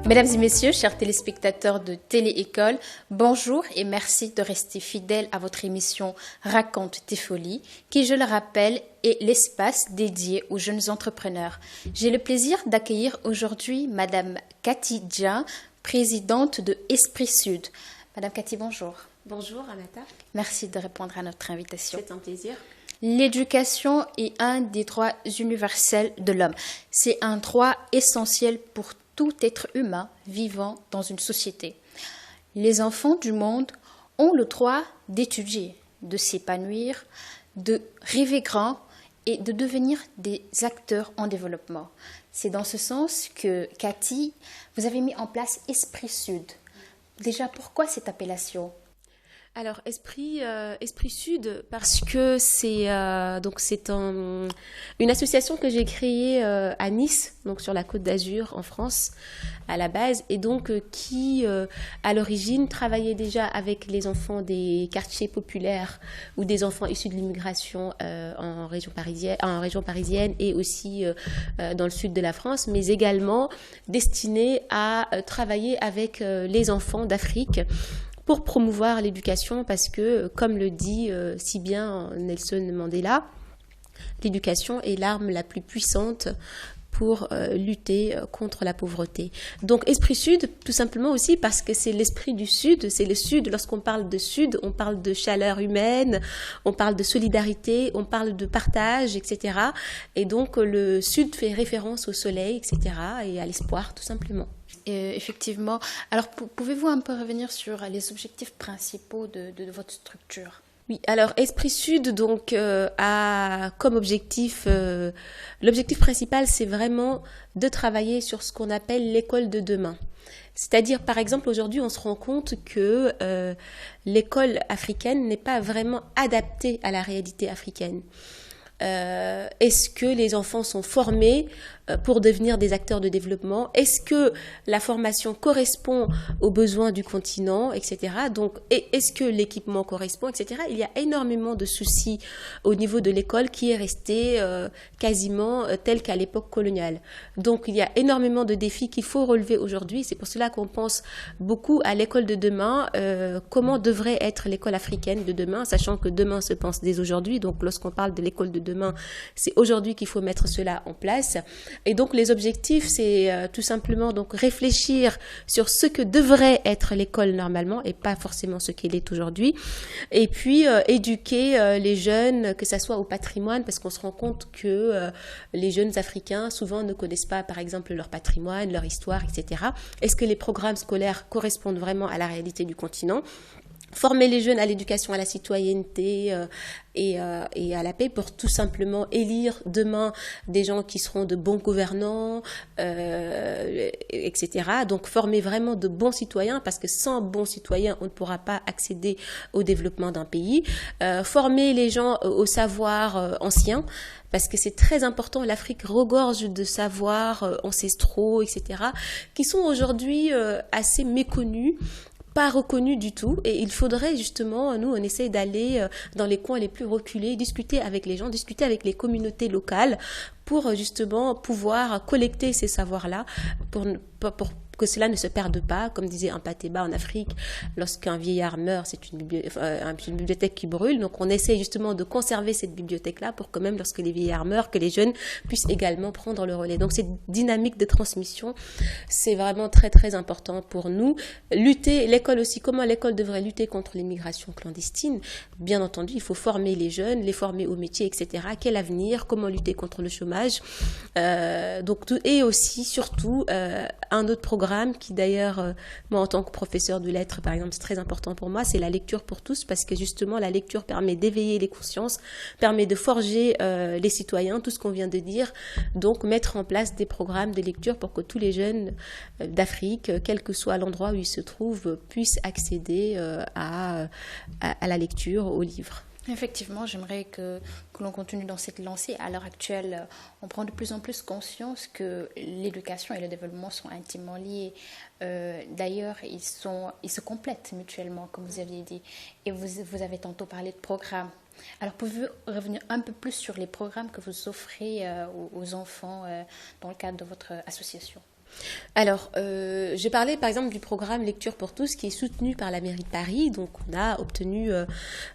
Mesdames et messieurs, chers téléspectateurs de Télé-École, bonjour et merci de rester fidèles à votre émission Raconte tes folies, qui, je le rappelle, est l'espace dédié aux jeunes entrepreneurs. J'ai le plaisir d'accueillir aujourd'hui Madame Cathy Dia, présidente de Esprit Sud. Madame Cathy, bonjour. Bonjour Anata. Merci de répondre à notre invitation. C'est un plaisir. L'éducation est un des droits universels de l'homme. C'est un droit essentiel pour tout être humain vivant dans une société. Les enfants du monde ont le droit d'étudier, de s'épanouir, de rêver grand et de devenir des acteurs en développement. C'est dans ce sens que, Cathy, vous avez mis en place Esprit Sud. Déjà, pourquoi cette appellation ? Alors, Esprit Sud, parce que c'est une association que j'ai créée à Nice, donc sur la Côte d'Azur en France, à la base, et donc qui, à l'origine, travaillait déjà avec les enfants des quartiers populaires ou des enfants issus de l'immigration en région parisienne et aussi dans le sud de la France, mais également destinée à travailler avec les enfants d'Afrique pour promouvoir l'éducation, parce que, comme le dit si bien Nelson Mandela, l'éducation est l'arme la plus puissante pour lutter contre la pauvreté. Donc, Esprit Sud, tout simplement aussi parce que c'est l'esprit du Sud, c'est le Sud. Lorsqu'on parle de Sud, on parle de chaleur humaine, on parle de solidarité, on parle de partage, etc. Et donc, le Sud fait référence au soleil, etc. et à l'espoir, tout simplement. Effectivement. Alors, pouvez-vous un peu revenir sur les objectifs principaux de votre structure ? Oui, alors Esprit Sud donc a comme objectif, l'objectif principal, c'est vraiment de travailler sur ce qu'on appelle l'école de demain. C'est-à-dire, par exemple, aujourd'hui, on se rend compte que l'école africaine n'est pas vraiment adaptée à la réalité africaine. Est-ce que les enfants sont formés pour devenir des acteurs de développement? Est-ce que la formation correspond aux besoins du continent, etc. Donc, est-ce que l'équipement correspond, etc. Il y a énormément de soucis au niveau de l'école qui est restée quasiment telle qu'à l'époque coloniale. Donc, il y a énormément de défis qu'il faut relever aujourd'hui. C'est pour cela qu'on pense beaucoup à l'école de demain, comment devrait être l'école africaine de demain, sachant que demain se pense dès aujourd'hui. Donc, lorsqu'on parle de l'école de demain, c'est aujourd'hui qu'il faut mettre cela en place. Et donc, les objectifs, c'est tout simplement donc réfléchir sur ce que devrait être l'école normalement et pas forcément ce qu'elle est aujourd'hui. Et puis, éduquer les jeunes, que ça soit au patrimoine, parce qu'on se rend compte que les jeunes Africains, souvent, ne connaissent pas, par exemple, leur patrimoine, leur histoire, etc. Est-ce que les programmes scolaires correspondent vraiment à la réalité du continent ? Former les jeunes à l'éducation, à la citoyenneté et à la paix pour tout simplement élire demain des gens qui seront de bons gouvernants, etc. Donc former vraiment de bons citoyens, parce que sans bons citoyens, on ne pourra pas accéder au développement d'un pays. Former les gens au savoir ancien, parce que c'est très important. L'Afrique regorge de savoirs ancestraux, etc., qui sont aujourd'hui assez méconnus, pas reconnu du tout, et il faudrait justement, nous on essaie d'aller dans les coins les plus reculés, discuter avec les gens, discuter avec les communautés locales pour justement pouvoir collecter ces savoirs-là pour que cela ne se perde pas. Comme disait un Patéba en Afrique, lorsqu'un vieillard meurt, c'est une bibliothèque qui brûle. Donc on essaie justement de conserver cette bibliothèque-là pour que même lorsque les vieillards meurent, que les jeunes puissent également prendre le relais. Donc cette dynamique de transmission, c'est vraiment très très important pour nous. Lutter, l'école aussi, comment l'école devrait lutter contre l'immigration clandestine? Bien entendu, il faut former les jeunes, les former au métier, etc. Quel avenir? Comment lutter contre le chômage? Et aussi, surtout, un autre programme programme qui d'ailleurs, moi en tant que professeur de lettres par exemple, c'est très important pour moi, c'est la lecture pour tous, parce que justement la lecture permet d'éveiller les consciences, permet de forger les citoyens, tout ce qu'on vient de dire, donc mettre en place des programmes de lecture pour que tous les jeunes d'Afrique, quel que soit l'endroit où ils se trouvent, puissent accéder à la lecture, aux livres. Effectivement, j'aimerais que l'on continue dans cette lancée. À l'heure actuelle, on prend de plus en plus conscience que l'éducation et le développement sont intimement liés. D'ailleurs, ils se complètent mutuellement, comme vous aviez dit. Et vous avez tantôt parlé de programmes. Alors, pouvez-vous revenir un peu plus sur les programmes que vous offrez aux enfants dans le cadre de votre association ? Alors, j'ai parlé par exemple du programme Lecture pour tous qui est soutenu par la mairie de Paris. Donc, on a obtenu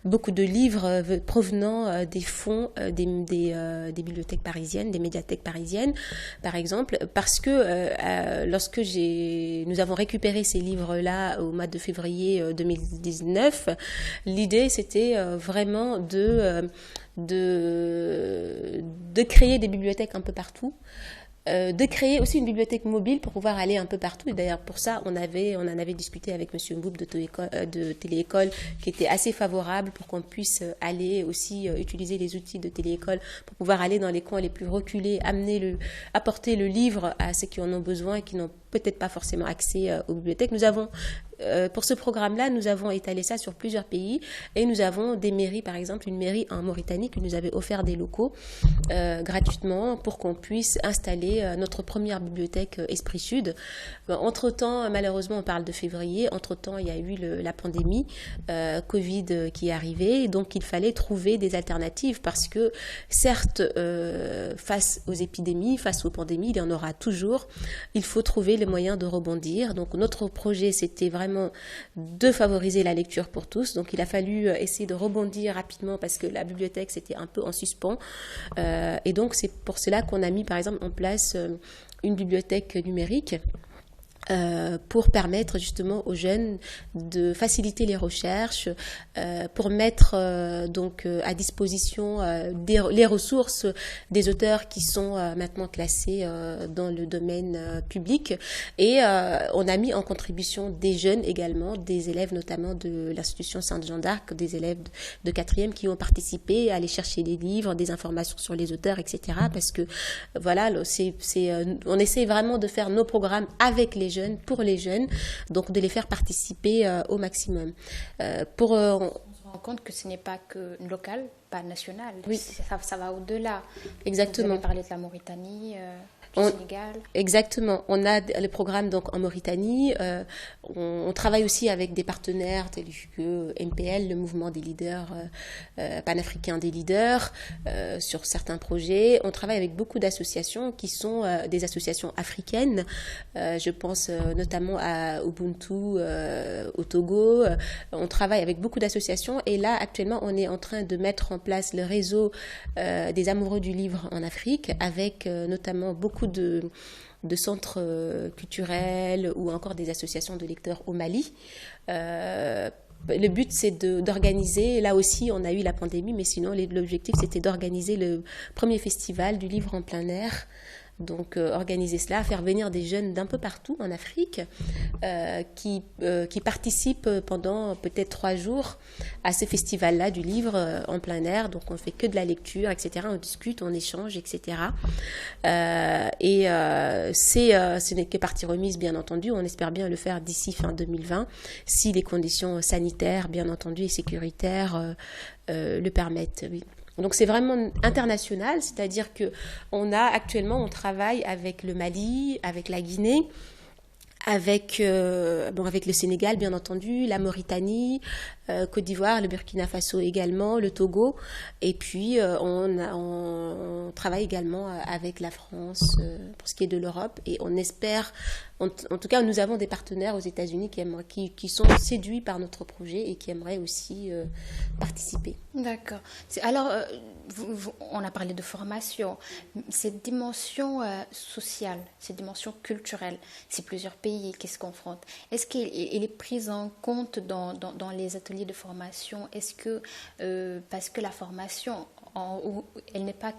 beaucoup de livres provenant des fonds des bibliothèques parisiennes, des médiathèques parisiennes, par exemple, parce que lorsque nous avons récupéré ces livres-là au mois de février 2019, l'idée c'était vraiment de créer des bibliothèques un peu partout. De créer aussi une bibliothèque mobile pour pouvoir aller un peu partout. Et d'ailleurs, pour ça, on en avait discuté avec M. Mboub de Téléécole, qui était assez favorable pour qu'on puisse aller aussi utiliser les outils de Téléécole pour pouvoir aller dans les coins les plus reculés, apporter le livre à ceux qui en ont besoin et qui n'ont peut-être pas forcément accès aux bibliothèques. Pour ce programme-là, nous avons étalé ça sur plusieurs pays et nous avons des mairies, par exemple une mairie en Mauritanie qui nous avait offert des locaux gratuitement pour qu'on puisse installer notre première bibliothèque Esprit Sud. Entre-temps, malheureusement, on parle de février, entre-temps, il y a eu la pandémie Covid qui est arrivée, donc il fallait trouver des alternatives parce que certes, face aux épidémies, face aux pandémies, il y en aura toujours, il faut trouver les moyens de rebondir. Donc notre projet, c'était vraiment de favoriser la lecture pour tous. Donc il a fallu essayer de rebondir rapidement parce que la bibliothèque, c'était un peu en suspens. Et donc c'est pour cela qu'on a mis par exemple en place une bibliothèque numérique pour permettre justement aux jeunes de faciliter les recherches, pour mettre donc à disposition les ressources des auteurs qui sont maintenant classés dans le domaine public. Et on a mis en contribution des jeunes également, des élèves notamment de l'institution Sainte-Jeanne d'Arc, des élèves de 4e qui ont participé à aller chercher des livres, des informations sur les auteurs, etc. Parce que voilà, on essaie vraiment de faire nos programmes avec les jeunes, pour les jeunes, donc de les faire participer au maximum. On se rend compte que ce n'est pas que local, pas national, oui. Ça va au-delà. Exactement. Vous avez parlé de la Mauritanie, du Sénégal. Exactement. On a le programme donc en Mauritanie. On travaille aussi avec des partenaires tels que MPL, le mouvement des leaders panafricains des leaders, sur certains projets. On travaille avec beaucoup d'associations qui sont des associations africaines. Je pense notamment à Ubuntu au Togo. On travaille avec beaucoup d'associations et là actuellement on est en train de mettre en place le réseau des amoureux du livre en Afrique avec notamment beaucoup de centres culturels ou encore des associations de lecteurs au Mali. Le but, c'est d'organiser, là aussi on a eu la pandémie, mais sinon l'objectif c'était d'organiser le premier festival du livre en plein air. Donc organiser cela, faire venir des jeunes d'un peu partout en Afrique qui participent pendant peut-être 3 jours à ce festival-là du livre en plein air. Donc on fait que de la lecture, etc. On discute, on échange, etc. Ce n'est que partie remise, bien entendu. On espère bien le faire d'ici fin 2020, si les conditions sanitaires, bien entendu, et sécuritaires le permettent, oui. Donc c'est vraiment international, c'est-à-dire que on travaille avec le Mali, avec la Guinée, avec le Sénégal bien entendu, la Mauritanie, Côte d'Ivoire, le Burkina Faso également, le Togo, et puis on travaille également avec la France pour ce qui est de l'Europe, et on espère, en tout cas nous avons des partenaires aux États-Unis qui sont séduits par notre projet et qui aimeraient aussi participer. D'accord. Alors, on a parlé de formation, cette dimension sociale, cette dimension culturelle, c'est plusieurs pays pays qui se confrontent, est-ce qu'il est pris en compte dans les ateliers de formation? Est-ce que, parce que la formation, elle n'est pas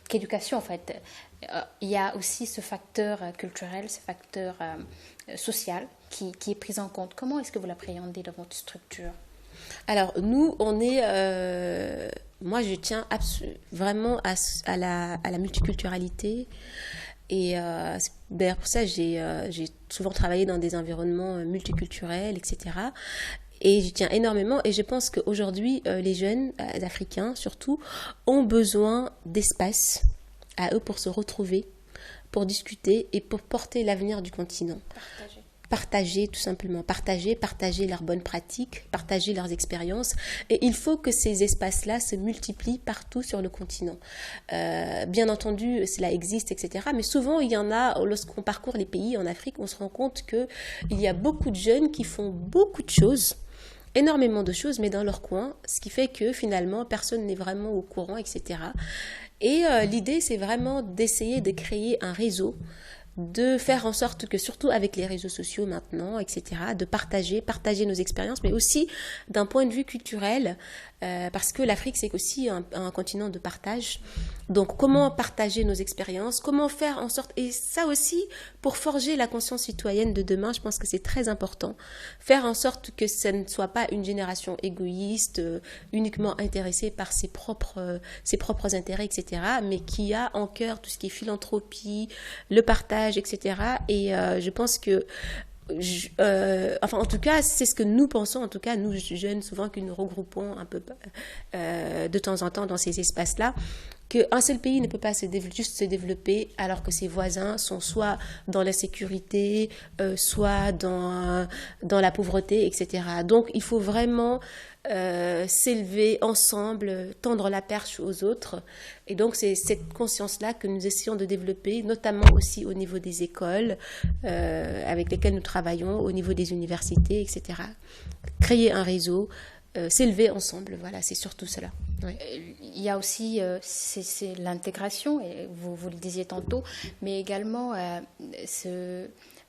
qu'éducation en fait, il y a aussi ce facteur culturel, ce facteur social qui est pris en compte. Comment est-ce que vous l'appréhendez dans votre structure? Alors, nous, on est... moi, je tiens vraiment à la multiculturalité. Et d'ailleurs, pour ça, j'ai souvent travaillé dans des environnements multiculturels, etc. Et j'y tiens énormément. Et je pense qu'aujourd'hui, les jeunes africains, surtout, ont besoin d'espace à eux pour se retrouver, pour discuter et pour porter l'avenir du continent. Partager, tout simplement. Partager leurs bonnes pratiques, partager leurs expériences. Et il faut que ces espaces-là se multiplient partout sur le continent. Bien entendu, cela existe, etc. Mais souvent, il y en a, lorsqu'on parcourt les pays en Afrique, on se rend compte qu'il y a beaucoup de jeunes qui font beaucoup de choses, énormément de choses, mais dans leur coin, ce qui fait que finalement, personne n'est vraiment au courant, etc. Et l'idée, c'est vraiment d'essayer de créer un réseau, de faire en sorte que, surtout avec les réseaux sociaux maintenant, etc., de partager nos expériences, mais aussi d'un point de vue culturel, parce que l'Afrique, c'est aussi un continent de partage. Donc, comment partager nos expériences, comment faire en sorte, et ça aussi, pour forger la conscience citoyenne de demain, je pense que c'est très important. Faire en sorte que ce ne soit pas une génération égoïste, uniquement intéressée par ses propres intérêts, etc., mais qui a en cœur tout ce qui est philanthropie, le partage, etc. Et je pense que enfin, en tout cas, c'est ce que nous pensons, en tout cas, nous jeunes, souvent que nous regroupons un peu de temps en temps dans ces espaces-là, qu'un seul pays ne peut pas juste se développer alors que ses voisins sont soit dans l'insécurité, soit dans la pauvreté, etc. Donc, il faut vraiment s'élever ensemble, tendre la perche aux autres. Et donc, c'est cette conscience-là que nous essayons de développer, notamment aussi au niveau des écoles avec lesquelles nous travaillons, au niveau des universités, etc. Créer un réseau, s'élever ensemble, voilà, c'est surtout cela. Oui. Il y a aussi c'est l'intégration, et vous le disiez tantôt, mais également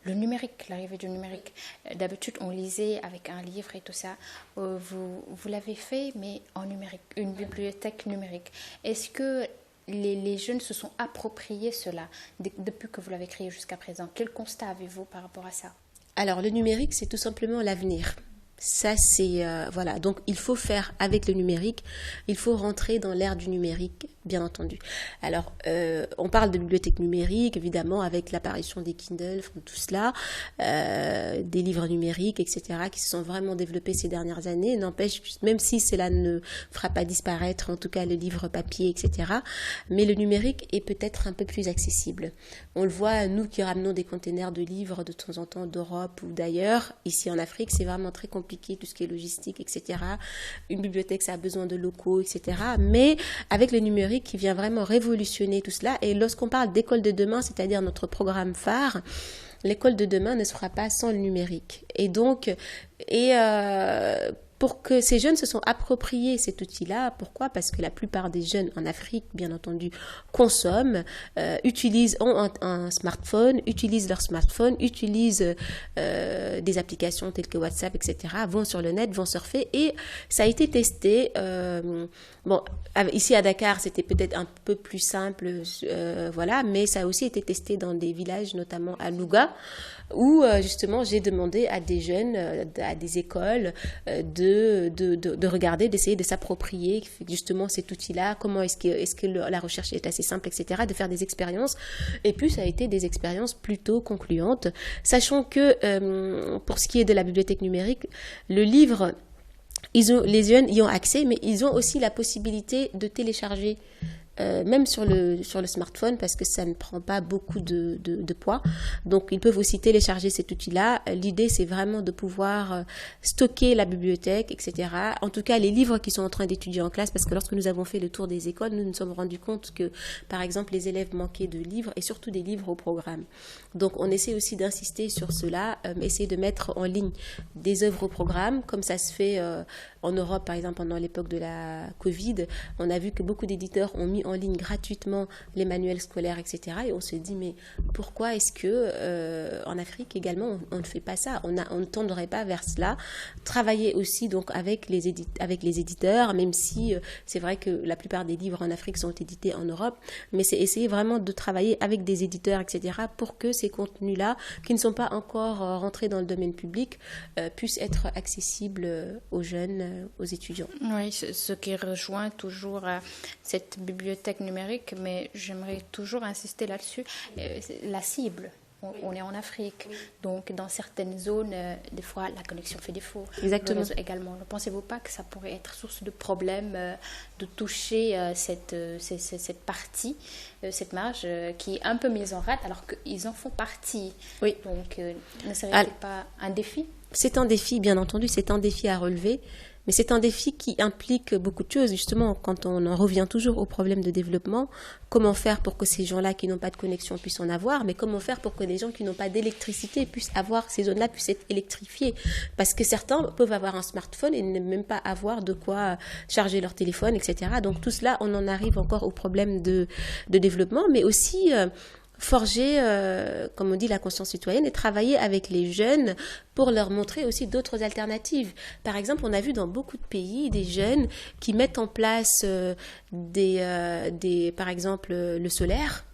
le numérique, l'arrivée du numérique. D'habitude, on lisait avec un livre et tout ça. Vous l'avez fait, mais en numérique, une bibliothèque numérique. Est-ce que les jeunes se sont appropriés cela depuis que vous l'avez créé jusqu'à présent? Quel constat avez-vous par rapport à ça? Alors, le numérique, c'est tout simplement l'avenir. Ça, c'est... voilà, donc il faut faire avec le numérique, il faut rentrer dans l'ère du numérique, bien entendu. Alors, on parle de bibliothèque numérique, évidemment, avec l'apparition des Kindle, tout cela, des livres numériques, etc., qui se sont vraiment développés ces dernières années. N'empêche, même si cela ne fera pas disparaître, en tout cas, le livre papier, etc., mais le numérique est peut-être un peu plus accessible. On le voit, nous qui ramenons des containers de livres de temps en temps d'Europe ou d'ailleurs, ici en Afrique, c'est vraiment très compliqué, tout ce qui est logistique, etc. Une bibliothèque, ça a besoin de locaux, etc. Mais avec le numérique qui vient vraiment révolutionner tout cela, et lorsqu'on parle d'école de demain, c'est-à-dire notre programme phare, l'école de demain ne sera pas sans le numérique. Et donc, pour que ces jeunes se sont appropriés cet outil-là. Pourquoi? Parce que la plupart des jeunes en Afrique, bien entendu, consomment, ont un smartphone, utilisent leur smartphone, utilisent des applications telles que WhatsApp, etc., vont sur le net, vont surfer, et ça a été testé. Bon, ici à Dakar, c'était peut-être un peu plus simple, voilà, mais ça a aussi été testé dans des villages, notamment à Louga, où justement j'ai demandé à des jeunes, à des écoles, de regarder, d'essayer de s'approprier justement cet outil-là, comment est-ce que la recherche est assez simple, etc., de faire des expériences. Et puis ça a été des expériences plutôt concluantes, sachant que pour ce qui est de la bibliothèque numérique, le livre, les jeunes y ont accès, mais ils ont aussi la possibilité de télécharger même sur le smartphone, parce que ça ne prend pas beaucoup de poids. Donc, ils peuvent aussi télécharger cet outil-là. L'idée, c'est vraiment de pouvoir stocker la bibliothèque, etc. En tout cas, les livres qui sont en train d'étudier en classe, parce que lorsque nous avons fait le tour des écoles, nous nous sommes rendus compte que, par exemple, les élèves manquaient de livres, et surtout des livres au programme. Donc, on essaie aussi d'insister sur cela, essayer de mettre en ligne des œuvres au programme, comme ça se fait en Europe, par exemple, pendant l'époque de la Covid. On a vu que beaucoup d'éditeurs ont mis mis en ligne gratuitement les manuels scolaires, etc. Et on se dit, mais pourquoi est-ce que en Afrique également, on ne fait pas ça? On ne tendrait pas vers cela. Travailler aussi donc avec les éditeurs, même si c'est vrai que la plupart des livres en Afrique sont édités en Europe, mais c'est essayer vraiment de travailler avec des éditeurs, etc., pour que ces contenus-là, qui ne sont pas encore rentrés dans le domaine public, puissent être accessibles aux jeunes, aux étudiants. Oui, ce qui rejoint toujours cette bibliothèque numérique, mais j'aimerais toujours insister là-dessus, la cible. On est en Afrique, donc dans certaines zones, des fois la connexion fait défaut. Exactement. Le réseau également. Ne pensez-vous pas que ça pourrait être source de problème de toucher cette partie, cette marge qui est un peu mise en rade alors qu'ils en font partie? Oui. Donc ne serait-il pas un défi? C'est un défi, bien entendu, c'est un défi à relever. Mais c'est un défi qui implique beaucoup de choses. Justement, quand on en revient toujours au problème de développement, comment faire pour que ces gens-là qui n'ont pas de connexion puissent en avoir, mais comment faire pour que les gens qui n'ont pas d'électricité puissent avoir, ces zones-là puissent être électrifiées. Parce que certains peuvent avoir un smartphone et ne même pas avoir de quoi charger leur téléphone, etc. Donc tout cela, on en arrive encore au problème de développement, mais aussi forger, comme on dit, la conscience citoyenne et travailler avec les jeunes pour leur montrer aussi d'autres alternatives. Par exemple, on a vu dans beaucoup de pays des jeunes qui mettent en place par exemple, le solaire.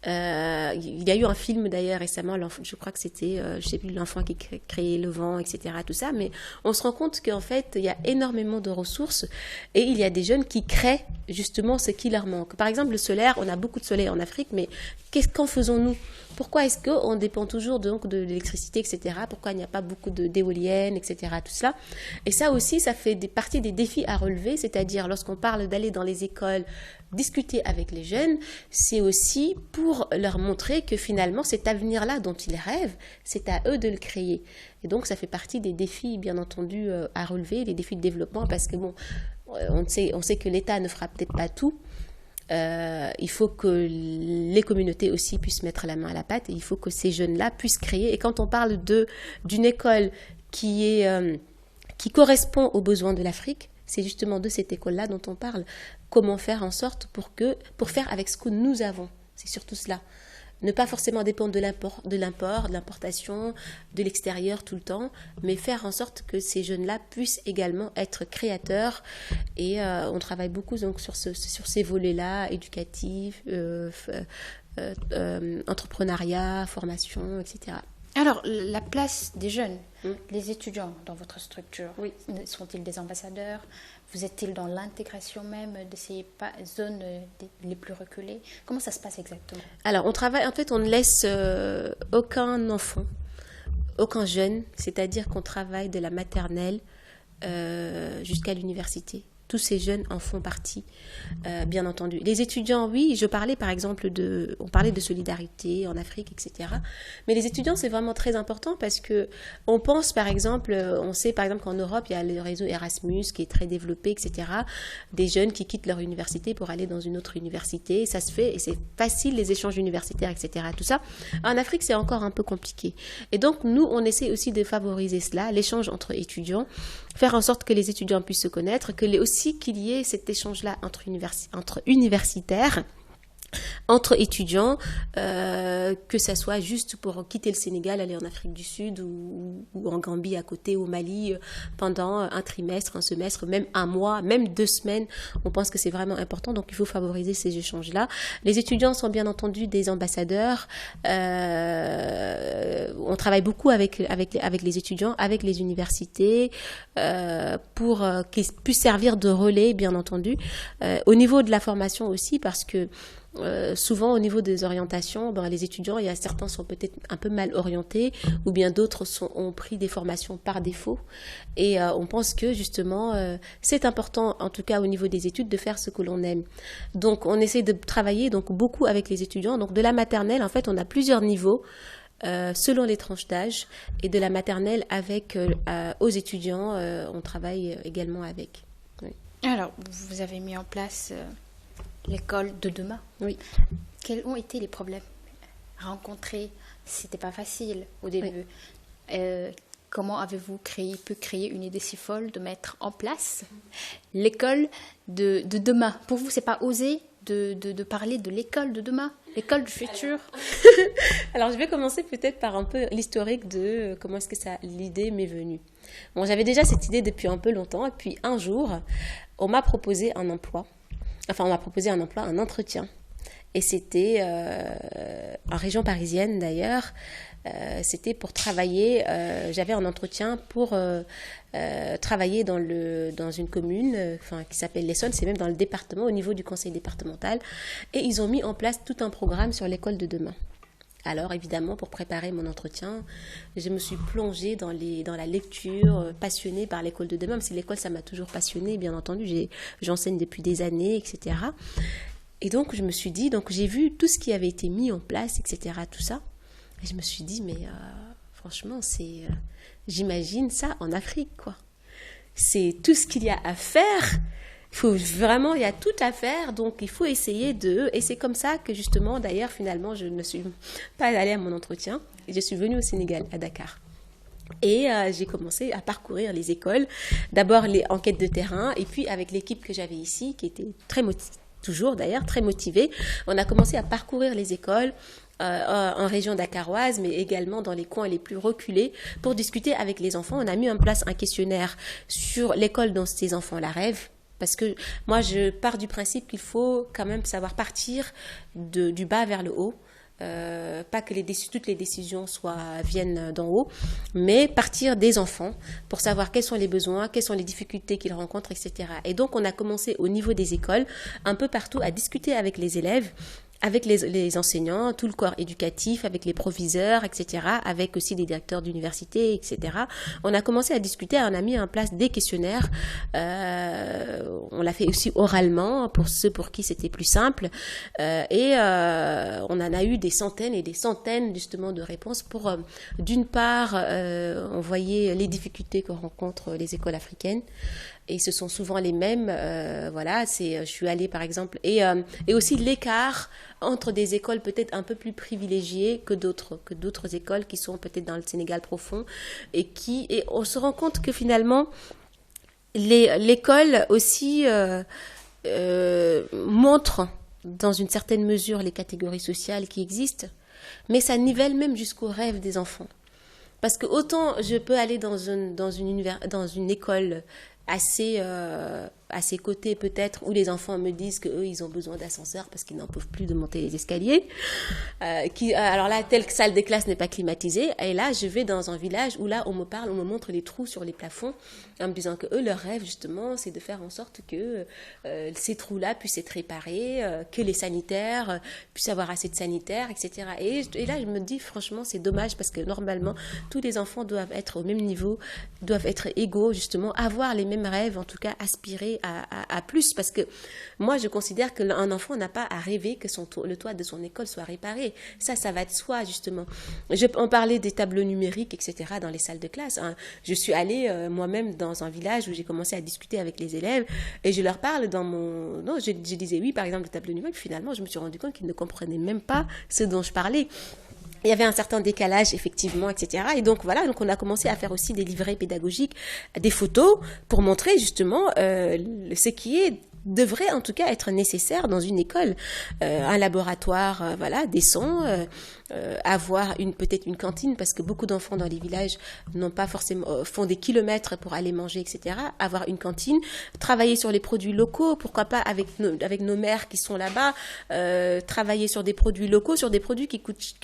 Il y a eu un film d'ailleurs récemment, je crois que c'était, je sais plus, l'enfant qui créait le vent, etc., tout ça, mais on se rend compte qu'en fait, il y a énormément de ressources et il y a des jeunes qui créent justement ce qui leur manque. Par exemple, le solaire, on a beaucoup de soleil en Afrique, mais qu'en faisons-nous? Pourquoi est-ce qu'on dépend toujours donc de l'électricité, etc.? Pourquoi il n'y a pas beaucoup d'éoliennes, etc., tout cela? Et ça aussi, ça fait partie des défis à relever, c'est-à-dire lorsqu'on parle d'aller dans les écoles, discuter avec les jeunes, c'est aussi pour leur montrer que finalement cet avenir-là dont ils rêvent, c'est à eux de le créer. Et donc ça fait partie des défis bien entendu à relever, les défis de développement, parce que bon, on sait que l'État ne fera peut-être pas tout. Il faut que les communautés aussi puissent mettre la main à la pâte et il faut que ces jeunes-là puissent créer. Et quand on parle d'une école qui correspond aux besoins de l'Afrique, c'est justement de cette école-là dont on parle. Comment faire en sorte pour faire avec ce que nous avons. C'est surtout cela. Ne pas forcément dépendre de l'importation, de l'extérieur tout le temps, mais faire en sorte que ces jeunes-là puissent également être créateurs. Et on travaille beaucoup donc sur ces volets-là, éducatifs, entrepreneuriat, formation, etc. Alors, la place des jeunes, les étudiants dans votre structure, oui. Sont-ils des ambassadeurs? Vous êtes-ils dans l'intégration même de ces zones les plus reculées? Comment ça se passe exactement? Alors, on travaille, en fait, on ne laisse aucun enfant, aucun jeune, c'est-à-dire qu'on travaille de la maternelle jusqu'à l'université. Tous ces jeunes en font partie, bien entendu. Les étudiants, oui, on parlait de solidarité en Afrique, etc. Mais les étudiants, c'est vraiment très important parce que on sait par exemple qu'en Europe, il y a le réseau Erasmus qui est très développé, etc. Des jeunes qui quittent leur université pour aller dans une autre université, ça se fait et c'est facile les échanges universitaires, etc. Tout ça. En Afrique, c'est encore un peu compliqué. Et donc, nous, on essaie aussi de favoriser cela, l'échange entre étudiants, faire en sorte que les étudiants puissent se connaître, aussi qu'il y ait cet échange-là entre universitaires, entre étudiants, que ça soit juste pour quitter le Sénégal, aller en Afrique du Sud ou en Gambie à côté, au Mali, pendant un trimestre, un semestre, même un mois, même 2 semaines. On pense que c'est vraiment important, donc il faut favoriser ces échanges-là. Les étudiants sont bien entendu des ambassadeurs. On travaille beaucoup avec les étudiants, avec les universités, pour qu'ils puissent servir de relais, bien entendu. Au niveau de la formation aussi, parce que souvent au niveau des orientations, les étudiants, il y a certains sont peut-être un peu mal orientés ou bien d'autres ont pris des formations par défaut et on pense que justement c'est important en tout cas au niveau des études de faire ce que l'on aime. Donc on essaie de travailler donc beaucoup avec les étudiants. Donc de la maternelle en fait on a plusieurs niveaux selon les tranches d'âge et de la maternelle avec aux étudiants on travaille également avec. Oui. Alors vous avez mis en place l'école de demain. Oui. Quels ont été les problèmes rencontrés? C'était pas facile au début. Oui. Comment avez-vous pu créer une idée si folle de mettre en place l'école de demain? Pour vous, c'est pas osé de parler de l'école de demain, l'école du futur. Alors, je vais commencer peut-être par un peu l'historique de comment est-ce que l'idée m'est venue. Bon, j'avais déjà cette idée depuis un peu longtemps, et puis un jour, on m'a proposé un emploi. Enfin, on m'a proposé un emploi, un entretien. Et c'était en région parisienne d'ailleurs. C'était pour travailler, j'avais un entretien pour travailler dans une commune qui s'appelle l'Essonne, c'est même dans le département, au niveau du conseil départemental. Et ils ont mis en place tout un programme sur l'école de demain. Alors évidemment, pour préparer mon entretien, je me suis plongée dans la lecture, passionnée par l'école de demain, parce que l'école, ça m'a toujours passionnée, bien entendu, j'enseigne depuis des années, etc. Et donc, je me suis dit, donc j'ai vu tout ce qui avait été mis en place, etc., tout ça. Et je me suis dit, mais franchement, j'imagine ça en Afrique, quoi. C'est tout ce qu'il y a à faire. Il y a tout à faire, donc il faut essayer et c'est comme ça que justement, d'ailleurs, finalement, je ne suis pas allée à mon entretien. Et je suis venue au Sénégal, à Dakar. Et j'ai commencé à parcourir les écoles. D'abord, les enquêtes de terrain, et puis avec l'équipe que j'avais ici, qui était toujours d'ailleurs très motivée, on a commencé à parcourir les écoles en région dakaroise, mais également dans les coins les plus reculés, pour discuter avec les enfants. On a mis en place un questionnaire sur l'école dont ces enfants-là rêvent, parce que moi, je pars du principe qu'il faut quand même savoir partir du bas vers le haut. Pas que toutes les décisions viennent d'en haut, mais partir des enfants pour savoir quels sont les besoins, quelles sont les difficultés qu'ils rencontrent, etc. Et donc, on a commencé au niveau des écoles, un peu partout, à discuter avec les élèves, avec les enseignants, tout le corps éducatif, avec les proviseurs, etc., avec aussi les directeurs d'université, etc. On a commencé à discuter, on a mis en place des questionnaires, on l'a fait aussi oralement, pour ceux pour qui c'était plus simple, et on en a eu des centaines et des centaines justement de réponses pour, d'une part, on voyait les difficultés que rencontrent les écoles africaines, et ce sont souvent les mêmes, je suis allée par exemple, et aussi l'écart entre des écoles peut-être un peu plus privilégiées que d'autres écoles qui sont peut-être dans le Sénégal profond, et on se rend compte que finalement l'école aussi montre dans une certaine mesure les catégories sociales qui existent, mais ça nivelle même jusqu'au rêve des enfants. Parce que autant je peux aller dans une école assez cotée peut-être, où les enfants me disent qu'eux, ils ont besoin d'ascenseur parce qu'ils n'en peuvent plus de monter les escaliers. Alors là, telle salle de classe n'est pas climatisée. Et là, je vais dans un village où là, on me montre les trous sur les plafonds, en me disant que eux, leur rêve, justement, c'est de faire en sorte que ces trous-là puissent être réparés, que les sanitaires puissent avoir assez de sanitaires, etc. Et là, je me dis, franchement, c'est dommage, parce que normalement, tous les enfants doivent être au même niveau, doivent être égaux, justement, avoir les mêmes rêves, en tout cas, aspirer à plus, parce que moi je considère qu'un enfant n'a pas à rêver que le toit de son école soit réparé. Ça va de soi, justement. On parlait des tableaux numériques, etc. dans les salles de classe, hein. Je suis allée moi-même dans un village où j'ai commencé à discuter avec les élèves, et je leur parle je disais oui, par exemple, le tableau numérique. Finalement, je me suis rendu compte qu'ils ne comprenaient même pas ce dont je parlais. Il y avait un certain décalage, effectivement, etc. Et donc, voilà, on a commencé à faire aussi des livrets pédagogiques, des photos, pour montrer justement ce qui devrait en tout cas être nécessaire dans une école, un laboratoire décent, avoir peut-être une cantine, parce que beaucoup d'enfants dans les villages n'ont pas forcément, font des kilomètres pour aller manger, etc. Avoir une cantine, travailler sur les produits locaux, pourquoi pas avec nos mères qui sont là-bas, travailler sur des produits locaux, sur des produits qui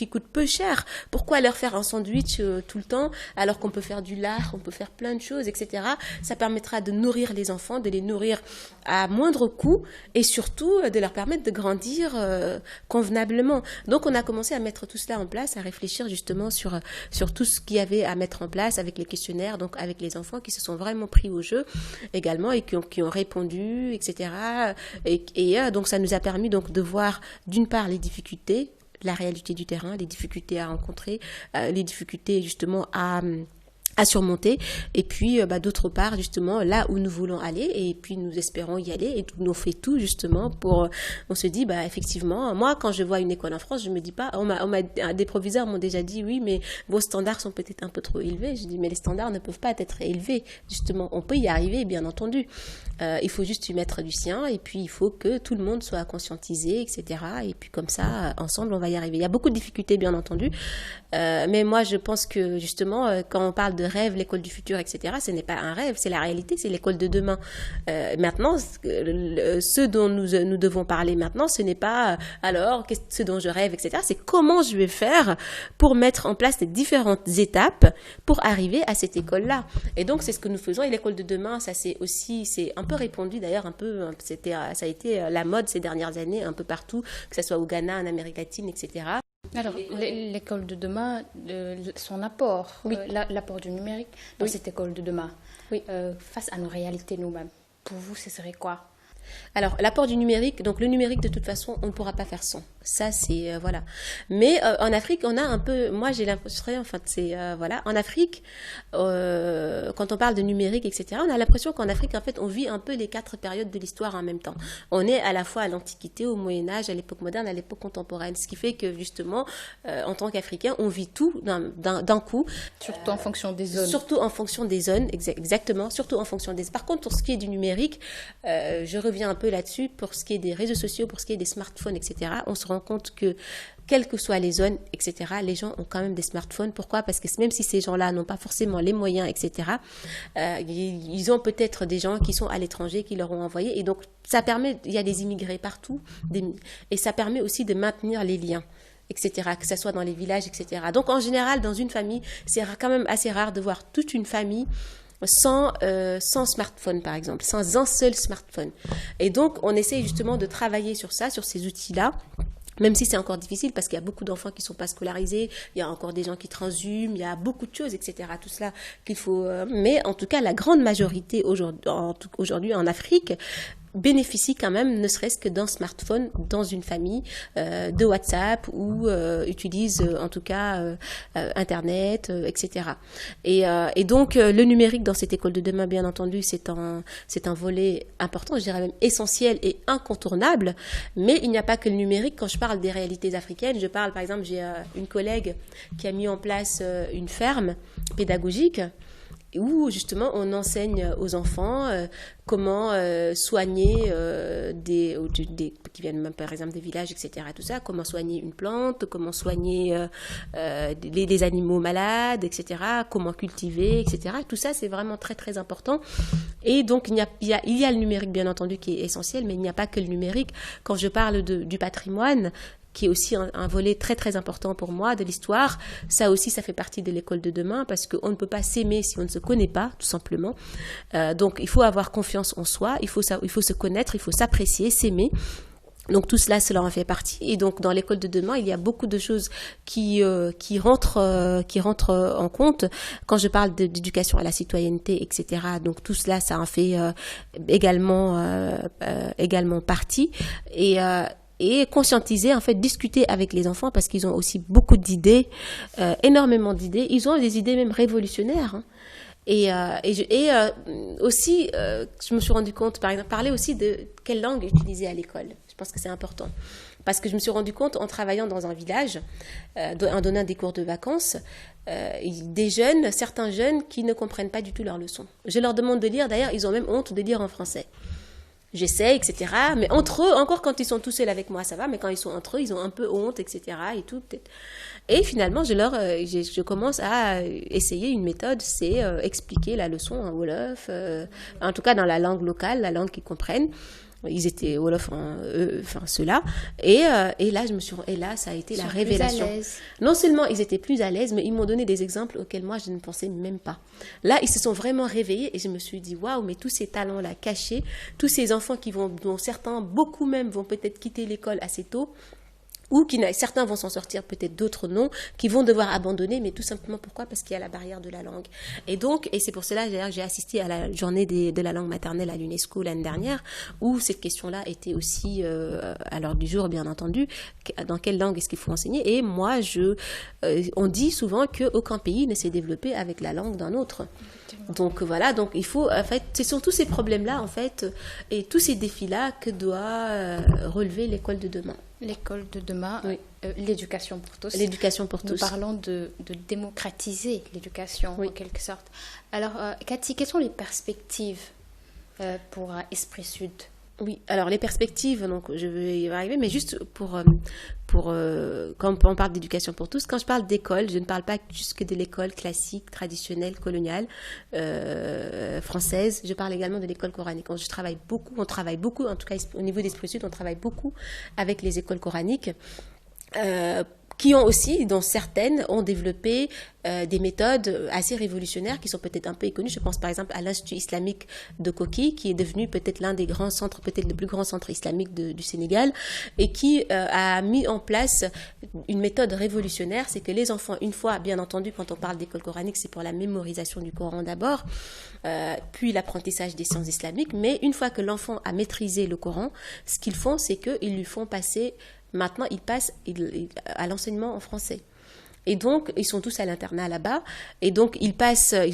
coûtent peu cher. Pourquoi leur faire un sandwich tout le temps, alors qu'on peut faire du lard, on peut faire plein de choses, etc. Ça permettra de nourrir les enfants, de les nourrir à moindre coût, et surtout de leur permettre de grandir convenablement. Donc on a commencé à mettre tout cela en place, à réfléchir justement sur tout ce qu'il y avait à mettre en place avec les questionnaires, donc avec les enfants qui se sont vraiment pris au jeu également, et qui ont répondu, etc. Et donc ça nous a permis donc de voir d'une part les difficultés, la réalité du terrain, les difficultés à rencontrer, les difficultés justement à à surmonter, et puis d'autre part justement là où nous voulons aller, et puis nous espérons y aller, et nous fait tout justement pour, on se dit effectivement, moi quand je vois une école en France, je me dis pas, des proviseurs m'ont déjà dit oui mais vos standards sont peut-être un peu trop élevés. Je dis mais les standards ne peuvent pas être élevés, justement on peut y arriver bien entendu, il faut juste y mettre du sien, et puis il faut que tout le monde soit conscientisé, etc., et puis comme ça ensemble on va y arriver. Il y a beaucoup de difficultés bien entendu, mais moi je pense que justement quand on parle de rêve, l'école du futur, etc., ce n'est pas un rêve, c'est la réalité, c'est l'école de demain. Maintenant, ce dont nous devons parler maintenant, ce n'est pas alors ce dont je rêve, etc., c'est comment je vais faire pour mettre en place les différentes étapes pour arriver à cette école-là. Et donc, c'est ce que nous faisons. Et l'école de demain, ça c'est un peu répandu d'ailleurs, ça a été la mode ces dernières années, un peu partout, que ce soit au Ghana, en Amérique latine, etc. Alors, l'école de demain, son apport, oui. L'apport du numérique dans cette école de demain, oui. Face à nos réalités nous-mêmes, pour vous, ce serait quoi? Alors, l'apport du numérique, donc le numérique, de toute façon, on ne pourra pas faire sans. Ça, c'est, voilà. Mais en Afrique, on a un peu, moi, j'ai l'impression, enfin, en Afrique, quand on parle de numérique, etc., on a l'impression qu'en Afrique, en fait, on vit un peu les 4 périodes de l'histoire en même temps. On est à la fois à l'Antiquité, au Moyen-Âge, à l'époque moderne, à l'époque contemporaine. Ce qui fait que, justement, en tant qu'Africains, on vit tout d'un coup. Surtout en fonction des zones. Surtout en fonction des zones, exactement. Surtout en fonction des... Par contre, pour ce qui est du numérique, je reviens un peu là-dessus, pour ce qui est des réseaux sociaux, pour ce qui est des smartphones, etc., on se rend compte que, quelles que soient les zones, etc., les gens ont quand même des smartphones. Pourquoi? Parce que même si ces gens-là n'ont pas forcément les moyens, etc., ils ont peut-être des gens qui sont à l'étranger, qui leur ont envoyé. Et donc, ça permet, il y a des immigrés partout, et ça permet aussi de maintenir les liens, etc., que ce soit dans les villages, etc. Donc, en général, dans une famille, c'est quand même assez rare de voir toute une famille sans smartphone, par exemple, sans un seul smartphone. Et donc, on essaye justement de travailler sur ça, sur ces outils-là, même si c'est encore difficile parce qu'il y a beaucoup d'enfants qui ne sont pas scolarisés, il y a encore des gens qui transhument, il y a beaucoup de choses, etc. Tout cela qu'il faut... mais en tout cas, la grande majorité aujourd'hui en Afrique bénéficie quand même, ne serait-ce que d'un smartphone dans une famille, de WhatsApp, ou utilise en tout cas Internet, etc. Et donc le numérique dans cette école de demain, bien entendu, c'est un volet important, je dirais même essentiel et incontournable. Mais il n'y a pas que le numérique. Quand je parle des réalités africaines, je parle, par exemple, j'ai une collègue qui a mis en place une ferme pédagogique où justement on enseigne aux enfants comment soigner qui viennent même par exemple des villages, etc., tout ça, comment soigner une plante, comment soigner les animaux malades, etc., comment cultiver, etc. Tout ça, c'est vraiment très très important. Et donc il y a le numérique, bien entendu, qui est essentiel, mais il n'y a pas que le numérique. Quand je parle du patrimoine, qui est aussi un volet très très important pour moi de l'histoire. Ça aussi, ça fait partie de l'école de demain, parce qu'on ne peut pas s'aimer si on ne se connaît pas, tout simplement. Donc il faut avoir confiance en soi, il faut se connaître, il faut s'apprécier, s'aimer. Donc tout cela en fait partie. Et donc dans l'école de demain, il y a beaucoup de choses qui rentrent en compte. Quand je parle d'éducation à la citoyenneté, etc., donc tout cela, ça en fait également partie. Et conscientiser, en fait, discuter avec les enfants, parce qu'ils ont aussi beaucoup d'idées, énormément d'idées. Ils ont des idées même révolutionnaires, hein. Aussi, je me suis rendu compte, par exemple, parler aussi de quelle langue utiliser à l'école. Je pense que c'est important. Parce que je me suis rendu compte, en travaillant dans un village, en donnant des cours de vacances, certains jeunes qui ne comprennent pas du tout leurs leçons. Je leur demande de lire, d'ailleurs, ils ont même honte de lire en français. J'essaie, etc. Mais entre eux, encore quand ils sont tout seuls avec moi, ça va, mais quand ils sont entre eux, ils ont un peu honte, etc. Et tout, peut-être. Et finalement, je commence à essayer une méthode, c'est expliquer la leçon en Wolof, en tout cas dans la langue locale, la langue qu'ils comprennent. Ils étaient Wolof, ceux-là. Et là, ça a été la révélation. Non seulement ils étaient plus à l'aise, mais ils m'ont donné des exemples auxquels moi, je ne pensais même pas. Là, ils se sont vraiment réveillés et je me suis dit, waouh, mais tous ces talents-là cachés, tous ces enfants dont certains, beaucoup même, vont peut-être quitter l'école assez tôt, ou certains vont s'en sortir, peut-être d'autres non, qui vont devoir abandonner, mais tout simplement pourquoi? Parce qu'il y a la barrière de la langue. Et donc, et c'est pour cela d'ailleurs j'ai assisté à la journée de la langue maternelle à l'UNESCO l'année dernière, où cette question-là était aussi à l'ordre du jour, bien entendu, dans quelle langue est-ce qu'il faut enseigner. Et moi, on dit souvent qu'aucun pays ne s'est développé avec la langue d'un autre. Donc voilà, donc il faut, en fait, ce sont tous ces problèmes-là, en fait, et tous ces défis-là que doit relever l'école de demain. L'école de demain, oui. L'éducation pour tous. L'éducation pour tous. Nous parlons de démocratiser l'éducation, oui. En quelque sorte. Alors, Cathy, quelles sont les perspectives pour Esprit Sud? Oui, alors les perspectives, donc je vais y arriver, mais juste quand on parle d'éducation pour tous, quand je parle d'école, je ne parle pas juste que de l'école classique, traditionnelle, coloniale, française, je parle également de l'école coranique. On travaille beaucoup, en tout cas au niveau d'Esprit Sud, on travaille beaucoup avec les écoles coraniques, qui ont aussi, dont certaines, ont développé des méthodes assez révolutionnaires qui sont peut-être un peu inconnues. Je pense par exemple à l'Institut islamique de Koki, qui est devenu peut-être l'un des grands centres, peut-être le plus grand centre islamique du Sénégal, et qui a mis en place une méthode révolutionnaire. C'est que les enfants, une fois, bien entendu, quand on parle d'école coranique, c'est pour la mémorisation du Coran d'abord, puis l'apprentissage des sciences islamiques, mais une fois que l'enfant a maîtrisé le Coran, ce qu'ils font, c'est qu'ils lui font passer. Maintenant, ils passent à l'enseignement en français. Et donc, ils sont tous à l'internat là-bas. Et donc, ils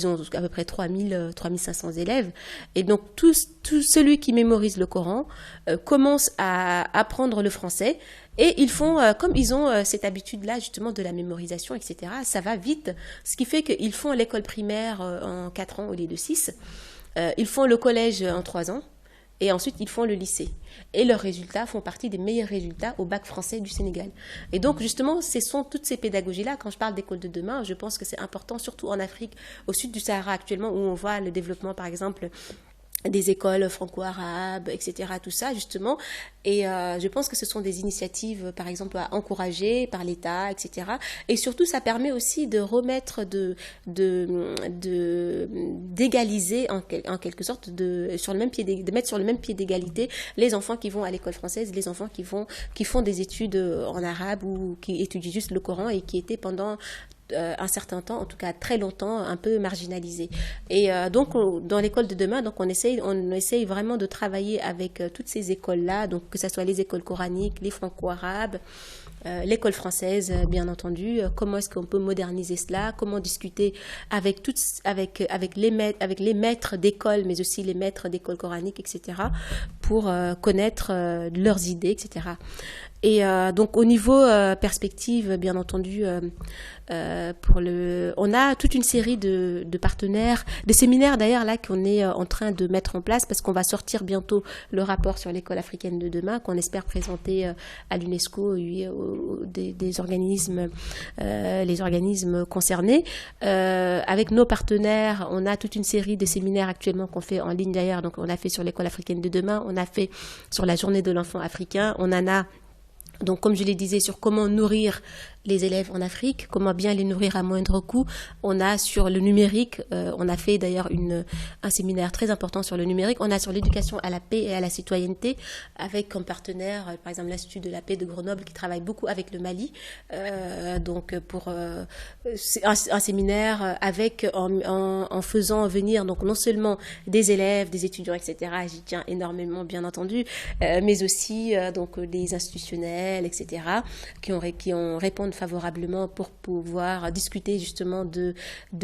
ont à peu près 3500 élèves. Et donc, tout celui qui mémorise le Coran commence à apprendre le français. Et ils font, comme ils ont cette habitude-là, justement, de la mémorisation, etc., ça va vite. Ce qui fait qu'ils font l'école primaire en 4 ans au lieu de 6. Ils font le collège en 3 ans. Et ensuite, ils font le lycée. Et leurs résultats font partie des meilleurs résultats au bac français du Sénégal. Et donc, justement, ce sont toutes ces pédagogies-là. Quand je parle d'école de demain, je pense que c'est important, surtout en Afrique, au sud du Sahara actuellement, où on voit le développement, par exemple, des écoles franco-arabes, etc., tout ça, justement. Et je pense que ce sont des initiatives, par exemple, à encourager par l'État, etc. Et surtout, ça permet aussi de remettre, d'égaliser, en quelque sorte, de mettre sur le même pied d'égalité les enfants qui vont à l'école française, les enfants qui font des études en arabe ou qui étudient juste le Coran et qui étaient pendant un certain temps, en tout cas très longtemps, un peu marginalisés. Et donc, dans l'école de demain, donc on essaye vraiment de travailler avec toutes ces écoles-là, donc que ce soit les écoles coraniques, les franco-arabes, l'école française, bien entendu. Comment est-ce qu'on peut moderniser cela? Comment discuter avec les maîtres d'école, mais aussi les maîtres d'école coranique, etc., pour connaître leurs idées, etc. Et donc au niveau perspective, bien entendu, on a toute une série de partenaires, des séminaires d'ailleurs là qu'on est en train de mettre en place parce qu'on va sortir bientôt le rapport sur l'école africaine de demain qu'on espère présenter à l'UNESCO des organismes, les organismes concernés. Avec nos partenaires, on a toute une série de séminaires actuellement qu'on fait en ligne d'ailleurs. Donc on a fait sur l'école africaine de demain, on a fait sur la journée de l'enfant africain, on en a donc, comme je le disais, sur comment nourrir les élèves en Afrique, comment bien les nourrir à moindre coût. On a sur le numérique, on a fait d'ailleurs un séminaire très important sur le numérique. On a sur l'éducation à la paix et à la citoyenneté, avec comme partenaire, par exemple, l'Institut de la paix de Grenoble, qui travaille beaucoup avec le Mali. Donc, pour un séminaire en faisant venir donc non seulement des élèves, des étudiants, etc. J'y tiens énormément, bien entendu, mais aussi donc des institutionnels, etc. qui ont répondu favorablement pour pouvoir discuter justement de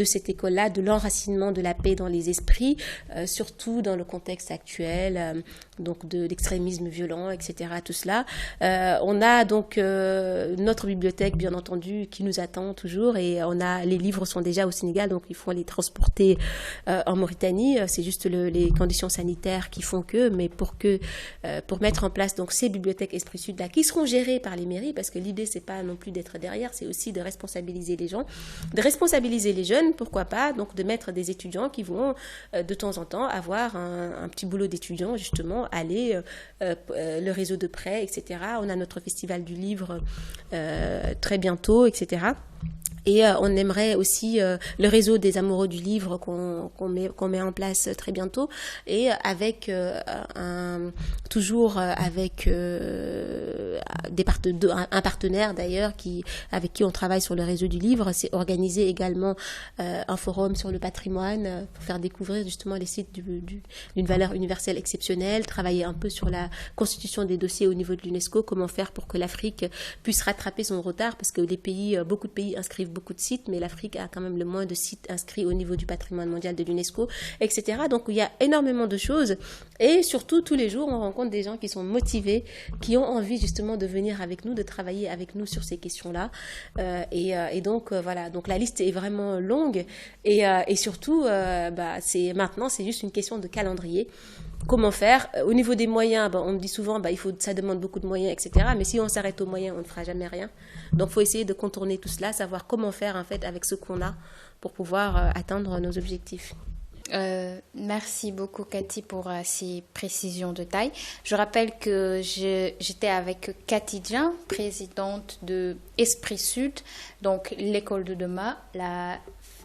cette école-là, de l'enracinement de la paix dans les esprits, surtout dans le contexte actuel, donc de l'extrémisme violent, etc. Tout cela. On a donc notre bibliothèque, bien entendu, qui nous attend toujours, et les livres sont déjà au Sénégal, donc il faut les transporter en Mauritanie. C'est juste les conditions sanitaires qui font mais pour mettre en place donc ces bibliothèques Esprit Sud là, qui seront gérées par les mairies, parce que l'idée c'est pas non plus d'être derrière, c'est aussi de responsabiliser les gens, de responsabiliser les jeunes, pourquoi pas, donc de mettre des étudiants qui vont de temps en temps avoir un petit boulot d'étudiant, justement, aller le réseau de prêt, etc. On a notre festival du livre très bientôt, etc. Et on aimerait aussi le réseau des amoureux du livre qu'on met en place très bientôt, et avec toujours avec un partenaire d'ailleurs avec qui on travaille sur le réseau du livre, c'est organiser également un forum sur le patrimoine pour faire découvrir justement les sites d'une valeur universelle exceptionnelle, travailler un peu sur la constitution des dossiers au niveau de l'UNESCO, comment faire pour que l'Afrique puisse rattraper son retard, parce que beaucoup de pays inscrivent beaucoup de sites, mais l'Afrique a quand même le moins de sites inscrits au niveau du patrimoine mondial de l'UNESCO, etc. Donc il y a énormément de choses, et surtout tous les jours on rencontre des gens qui sont motivés, qui ont envie justement de venir avec nous, de travailler avec nous sur ces questions-là, et donc voilà, donc la liste est vraiment longue, et surtout maintenant c'est juste une question de calendrier. Comment faire? Au niveau des moyens, on me dit souvent ça demande beaucoup de moyens, etc. Mais si on s'arrête aux moyens, on ne fera jamais rien. Donc il faut essayer de contourner tout cela, savoir comment faire en fait avec ce qu'on a pour pouvoir atteindre nos objectifs. Merci beaucoup Cathy pour ces précisions de taille. Je rappelle que j'étais avec Cathy Dieng, présidente de Esprit Sud, donc l'école de demain,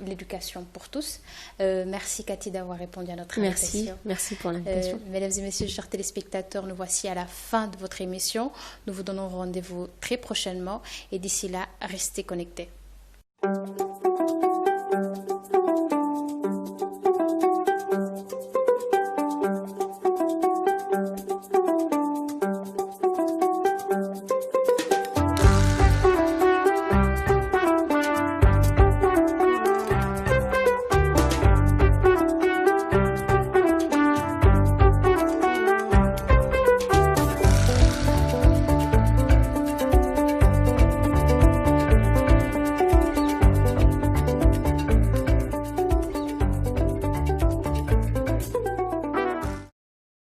l'éducation pour tous. Merci Cathy d'avoir répondu à notre invitation. Merci pour l'invitation. Mesdames et messieurs, chers téléspectateurs, nous voici à la fin de votre émission. Nous vous donnons rendez-vous très prochainement et d'ici là, restez connectés.